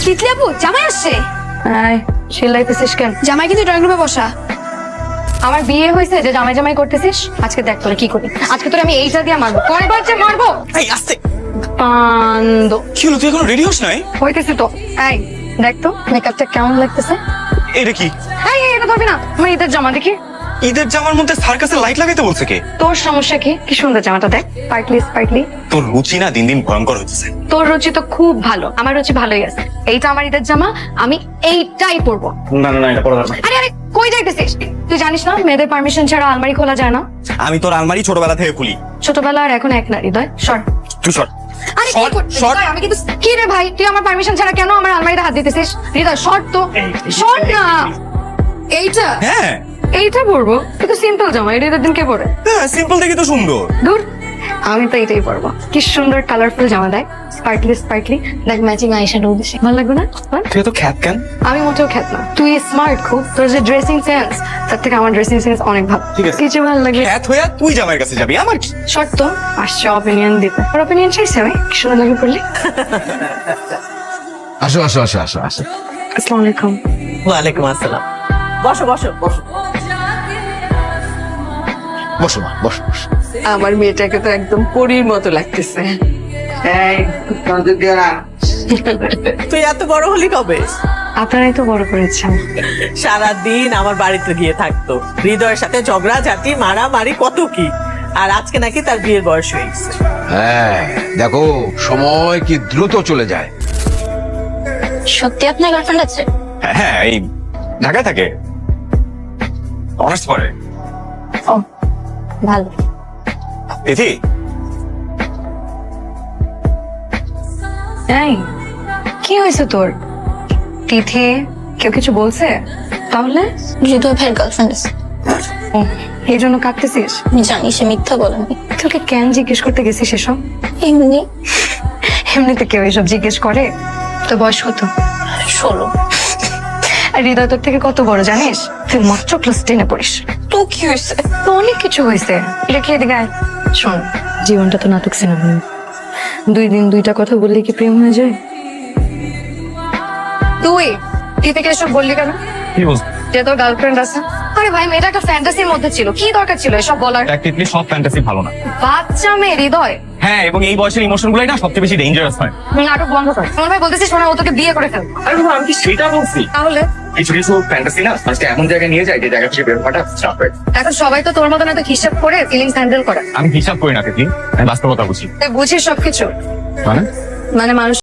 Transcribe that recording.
তিতলি আপু জামাই আসছে। চিল্লাইতেছিস কেন? জামাই কিন্তু ড্রয়িং রুমে বসা। আমার বিয়ে হয়েছে যে জামাই জামাই করতেছিস? আজকে দেখ তোরা কি করি। আজকে তোরা আমি এইটা দিয়ে মারবো, কয়বার যে মারবো। এই আস্তে। পান্দ কি হলো, তুই এখনো রেডি হস নাই? হইতেছি তো। এই দেখ তো মেকআপটা কেমন লাগতেছে। এটা কি? এটা ধরবি না, আমার ঈদের জামা দেখি। ঈদের জামার মধ্যে সার্কাসের লাইট লাগাইতে বলছে কে? তোর সমস্যা কি? কি সুন্দর জামাটা দেখ, স্পার্কলি। তোর রুচি না দিন দিন ভয়ঙ্কর হচ্ছে। তোর রুচি তো খুব ভালো, আমার রুচি ভালোই আছে। এইটা আমার ঈদের জামা, আমি এইটাই পরবো। না না না, এটা পড়া যাবে না। আরে কই যাইতেছিস? তুই জানিস না মেয়েদের পারমিশন ছাড়া আলমারি খোলা যায় না। আমি তোর আলমারি ছোটবেলা থেকে খুলি। ছোটবেলা আর এখন এক না হৃদয়। সর তুই সর। আরে কি করছিস? হৃদয়, আমি কিন্তু কি রে ভাই, তুই আমার পারমিশন ছাড়া কেন আমার আলমারিতে হাত দিতেছিস? হৃদয় সর তো, সর না। এইটা হ্যাঁ এইটা পরবো, কিন্তু সিম্পল জামা, এটা ঈদের দিন কে পরে? হ্যাঁ, সিম্পল দেখি তো সুন্দর। দূর, আমি তো এটাই পরবো। কি সুন্দর কালারফুল জামা, দেখ স্পার্কলি, দেখ ম্যাচিং আইশ্যাডো দিছি, ভালো লাগবে না? তুই তো খ্যাত কেন? আমি মোটেও খ্যাত না, তুই স্মার্ট খুব। তোর যে ড্রেসিং সেন্স, তার থেকে আমার ড্রেসিং সেন্স অনেক ভালো। ঠিক আছে। কিছু ভালো লাগবে। খ্যাত হইয়া তুই জামাইয়ের কাছে যাবি, আমার কি? শর্ত আসছে অপিনিয়ন দিতে। ওর অপিনিয়ন চাইছে আমি, কি সুন্দর লাগে পড়লি। আসো আসো আসো আসো আসো। আসসালামু আলাইকুম। ওয়ালাইকুম আসসালাম। বসো বসো বসো। বসো মা, বসো বসো। আমার মেয়েটাকে তো একদম পরীর মতো লাগতেছে। তুই এত বড় হলি কবে? আপনারাই তো বড় করেছেন। সারাদিন আমার বাড়িতে গিয়ে থাকতো, হৃদয়ের সাথে ঝগড়া ঝাঁটি মারামারি কত কি। আর আজকে নাকি তার বিয়ের বয়স হয়ে গেছে। হ্যাঁ দেখো, সময় কি দ্রুত চলে যায়। সত্যি আপনার গার্লফ্রেন্ড আছে? হ্যাঁ, এই ঢাকায় থাকে, অনার্স পড়ে। ও ভালো। তিথি, এই কি হয়েছে তোর? তিথি কেউ কিছু বলছে? তাহলে হৃদয় ভাইয়ের গার্লফ্রেন্ড আছে। ও, এই জন্য কাঁদতেছিস? আমি জানি সে মিথ্যা বলেনি। তোকে কেন জিজ্ঞেস করতে গেছিস এসব? এমনি এমনিতে কেউ এসব জিজ্ঞেস করে? তো বয়স কত? 16। আর হৃদয় তোর থেকে কত বড় জানিস? তুই মাত্র ক্লাস 10-এ পড়িস। তো কি হয়েছে? তো অনেক কিছু হয়েছে। এটা কি এদিকে আয়। শোন, জীবনটা তো নাটক সিনেমা। 2 দিন 2টা কথা বললে কি প্রেম হয়ে যায়? তুই থেকে এসব বললি কেন? কি বলছ? যে তোর গার্লফ্রেন্ড আছে। আরে ভাই, মেয়েটা একটা ফ্যান্টাসির মধ্যে ছিল, কি দরকার ছিল এসব বলার? টেকনিক্যালি সব ফ্যান্টাসি ভালো না। বাচ্চা মেয়ে হৃদয়। হ্যাঁ, এবং এই বয়সের ইমোশন গুলাই না সবচেয়ে বেশি ডেঞ্জারাস হয়। নাটক বন্ধ কর। তোমার ভাই বলতেছিস শোনা ও তোকে বিয়ে করে ফেলবে। আরে বাবা, আমি কি সেটা বলছি? তাহলে কিছু কিছু ফ্যান্টাসি না আজকে এমন জায়গায় নিয়ে যায় যে জায়গা থেকে বের হওয়াটা চাপ হয়। এখন সবাই তো তোর মতো না, তো হিসাব করে ফিলিংস হ্যান্ডেল করে। আমি হিসাব করি না তিথি, আমি বাস্তবতা বুঝি। তুই বুঝিস সবকিছু। মানে মানে মানুষ